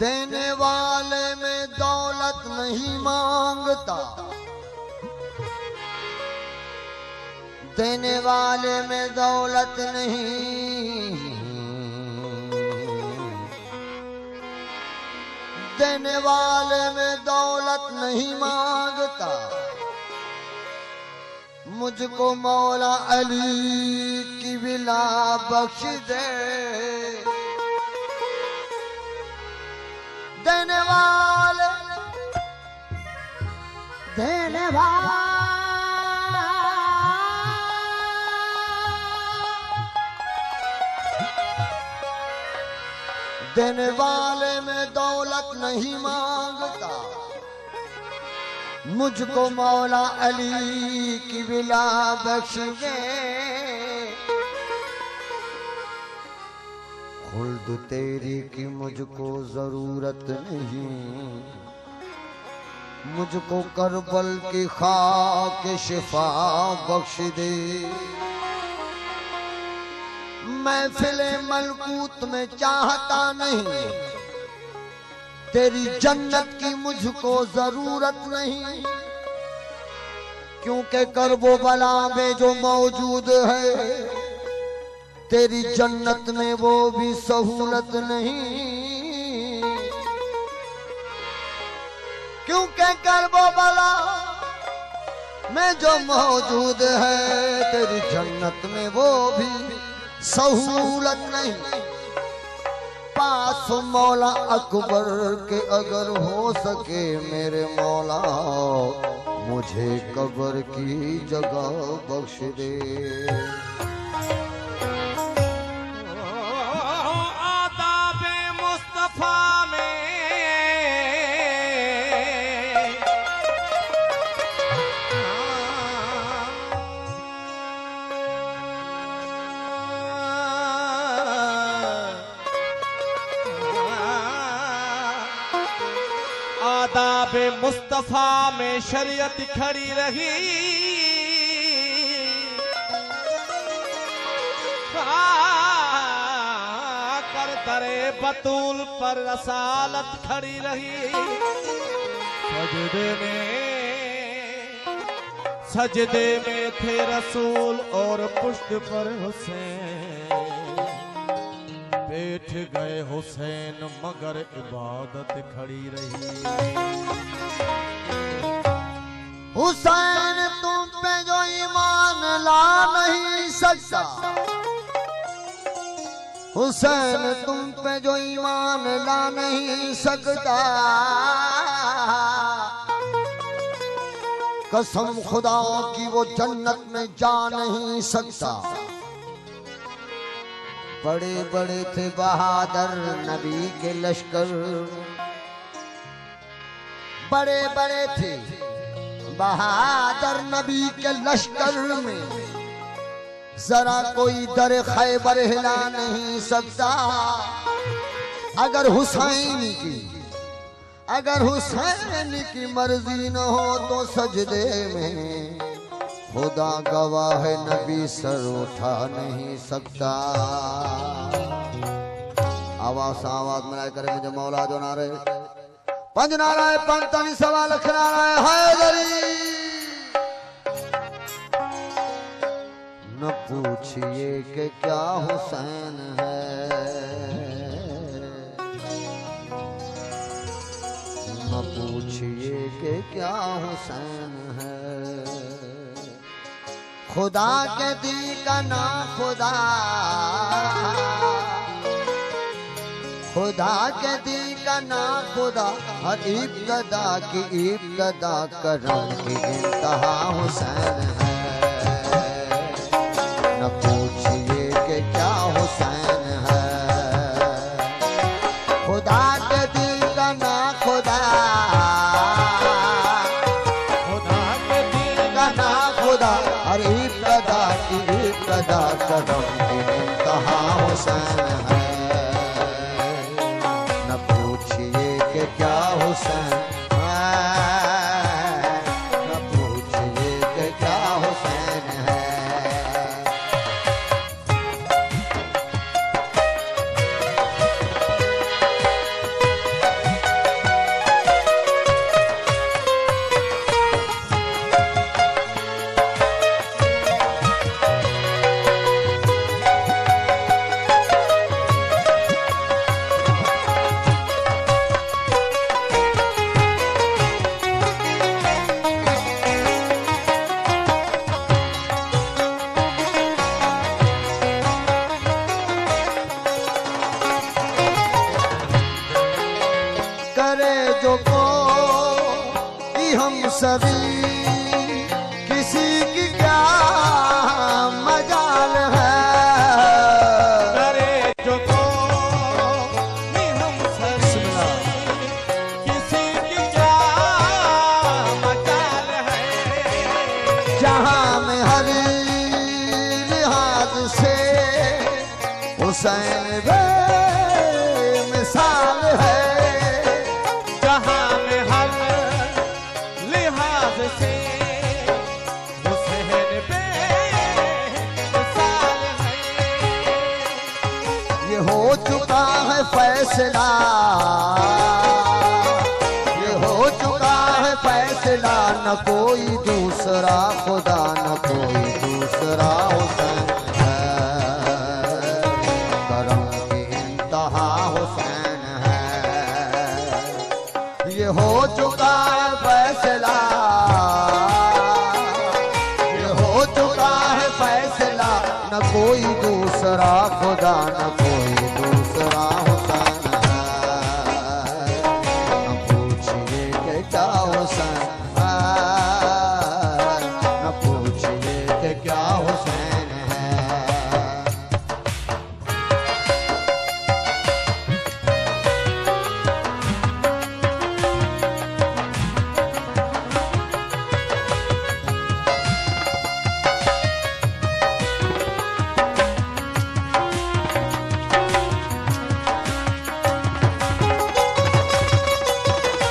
देने वाले में दौलत नहीं मांगता, देने वाले में दौलत नहीं, देने वाले में दौलत नहीं मांगता। मुझको मौला अली की विला बख्श दे। देने वाले, देने वाले, देने वाले में दौलत नहीं मांगता। मुझको मौला अली की विला बख्श दे। खुल्द तेरी की मुझको जरूरत नहीं, मुझको करबल की खाक शिफा बख्श दे। महफिले मलकूत में चाहता नहीं, तेरी जन्नत की मुझको जरूरत नहीं, क्योंकि करबो बला में जो मौजूद है तेरी जन्नत में वो भी सहूलत नहीं। क्योंकि करबो बला में जो मौजूद है तेरी जन्नत में वो भी सहूलत नहीं। पास मौला अकबर के अगर हो सके मेरे मौला, मुझे कब्र की जगह बख्श दे। आदाबे मुस्तफा में आदाबे मुस्तफा में शरीयत खड़ी रही। कर दरे बतूल पर रसालत खड़ी रही। सजदे में थे रसूल और पुष्ट पर हुसैन। बैठ गए हुसैन मगर इबादत खड़ी रही। हुसैन तुम पे जो ईमान ला नहीं सकता, हुसैन तुम पे जो ईमान ला नहीं सकता, कसम खुदा की वो जन्नत में जा नहीं सकता। बड़े बड़े थे बहादुर नबी के लश्कर, बड़े बड़े थे बहादुर नबी के लश्कर में जरा कोई दर खैबर हिला नहीं सकता। अगर हुसैन की मर्जी न हो तो सजदे में खुदा गवाह है नबी सर उठा नहीं सकता। आवाज मिलाए करे मुझे मौला जो नारे पंज नाराय पंताली सवा लख नाराय हैदरी। न पूछिए कि क्या हुसैन है, न पूछिए कि क्या हुसैन है। खुदा के दी का ना खुदा, खुदा के दी का ना खुदा, हर इब्तदा की इब्तदा करम की इंतहा हुसैन है। न पूछिए कि क्या हुसैन है। खुदा के दी का ना खुदा, खुदा के दी का ना खुदा, हर इब्तदा की इब्तदा करम की इंतहा हुसैन है। न पूछिए कि क्या हुसैन है, न पूछिए कि क्या हुसैन है। हुसैन बेमिसाल है। जहां में हर लिहाज से हुसैन बेमिसाल है। ये हो चुका है फैसला, ये हो चुका है फैसला, न कोई दूसरा खुदा न कोई दूसरा हुसैन है। करम की इंतहा हुसैन है। ये हो चुका है फैसला, ये हो चुका है फैसला, न कोई दूसरा खुदा न कोई दूसरा हुसैन है। न पूछिए कि क्या हुसैन है, न पूछिए कि क्या हुसैन है।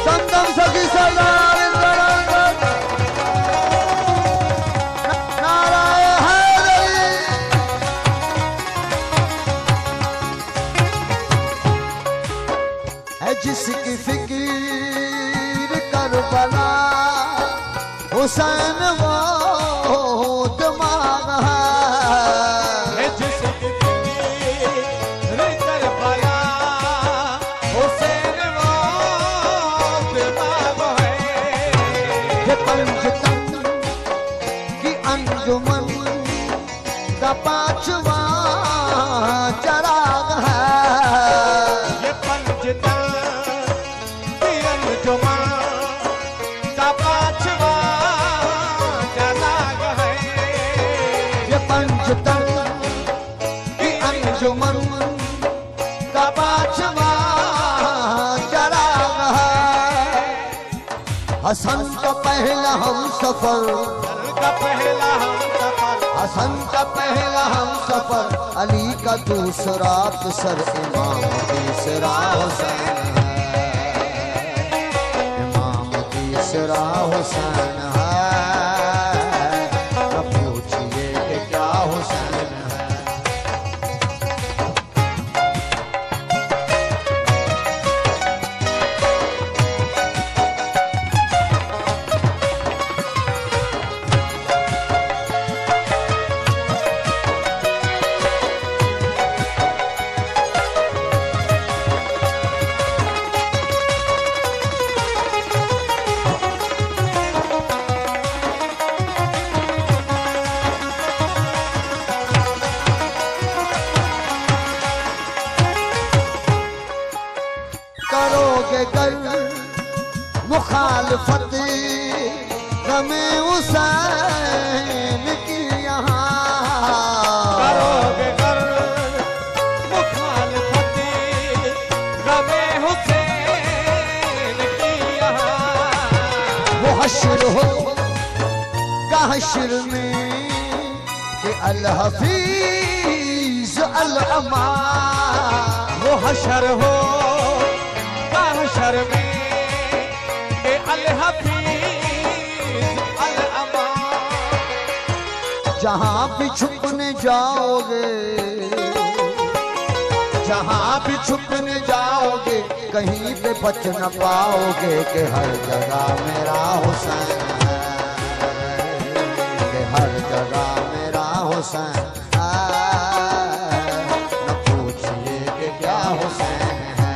दमदम सखी सरदार इंद्रानंद नाराय हैदरी। है जिसकी फिकीर करबला हुसैन वो दिमाग है। जिसकी फिकीर करबला हुसैन वो दिमाग है। ये पंचतन की अंजुमन का पांचवा चराग है। ये पंचतन की अंजुमन का पांचवा चराग है। ये पंचतन की अंजुमन का पांचवा चराग है। हसन का पहला हम सफर, का पहला हम सफर, हसन का पहला हम सफर, अली का दूसरा असर, इमाम तीसरा हुसैन है। इमाम तीसरा हुसैन है। न पूछिए कि क्या हुसैन है। करोगे गर मुखालफत गमे हुसैन की यहाँ, करोगे कर मुखालफती गमे हुसैन की यहाँ। वो हश्र हो का हश्र में कि अल हफीज अल अमा। वो हशर हो हशर में के अल हफीज अल अमा। जहाँ भी छुपने जाओगे, जहाँ भी छुपने जाओगे, कहीं पे बच न पाओगे कि हर जगह मेरा हुसैन है। कि हर जगह मेरा हुसैन है। न पूछिए कि क्या हुसैन है।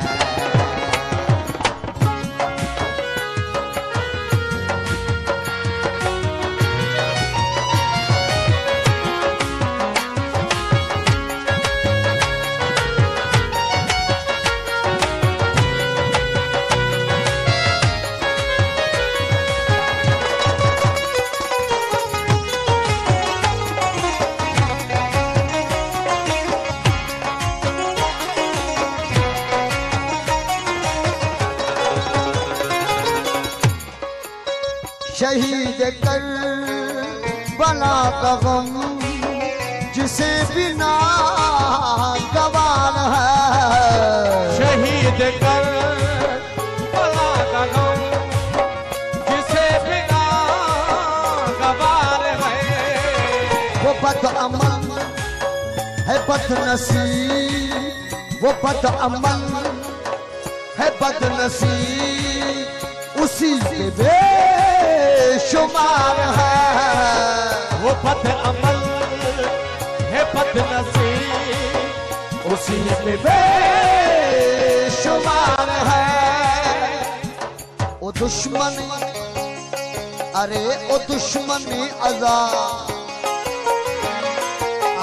शहीद कर बला का गम जिसे बिना गवार है शहीद कर भला का गम, जिसे बिना गवार है। वो बदअमल है बदनसीब, वो बदअमल है बदनसीब, उसी के बेशुमार है। वो बदअमल है बदनसीब, उसी में बेशुमार है। ओ दुश्मन, अरे ओ दुश्मन अज़ा,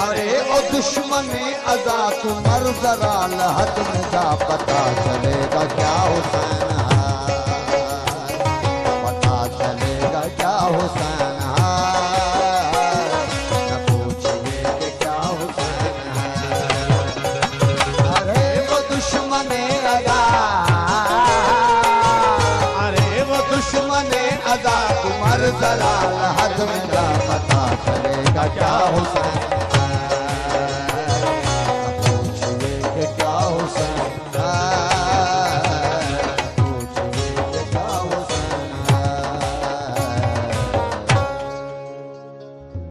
अरे ओ दुश्मन अज़ा, तू मर जरा लहद में जा, पता चलेगा क्या हुसैन है, पता चलेगा क्या हुसैन है। न पूछिए कि क्या हुसैन है। अरे वो दुश्मन अज़ा, अरे वो दुश्मन अज़ा, तू मर जरा लहद में जा, पता चलेगा क्या हुसैन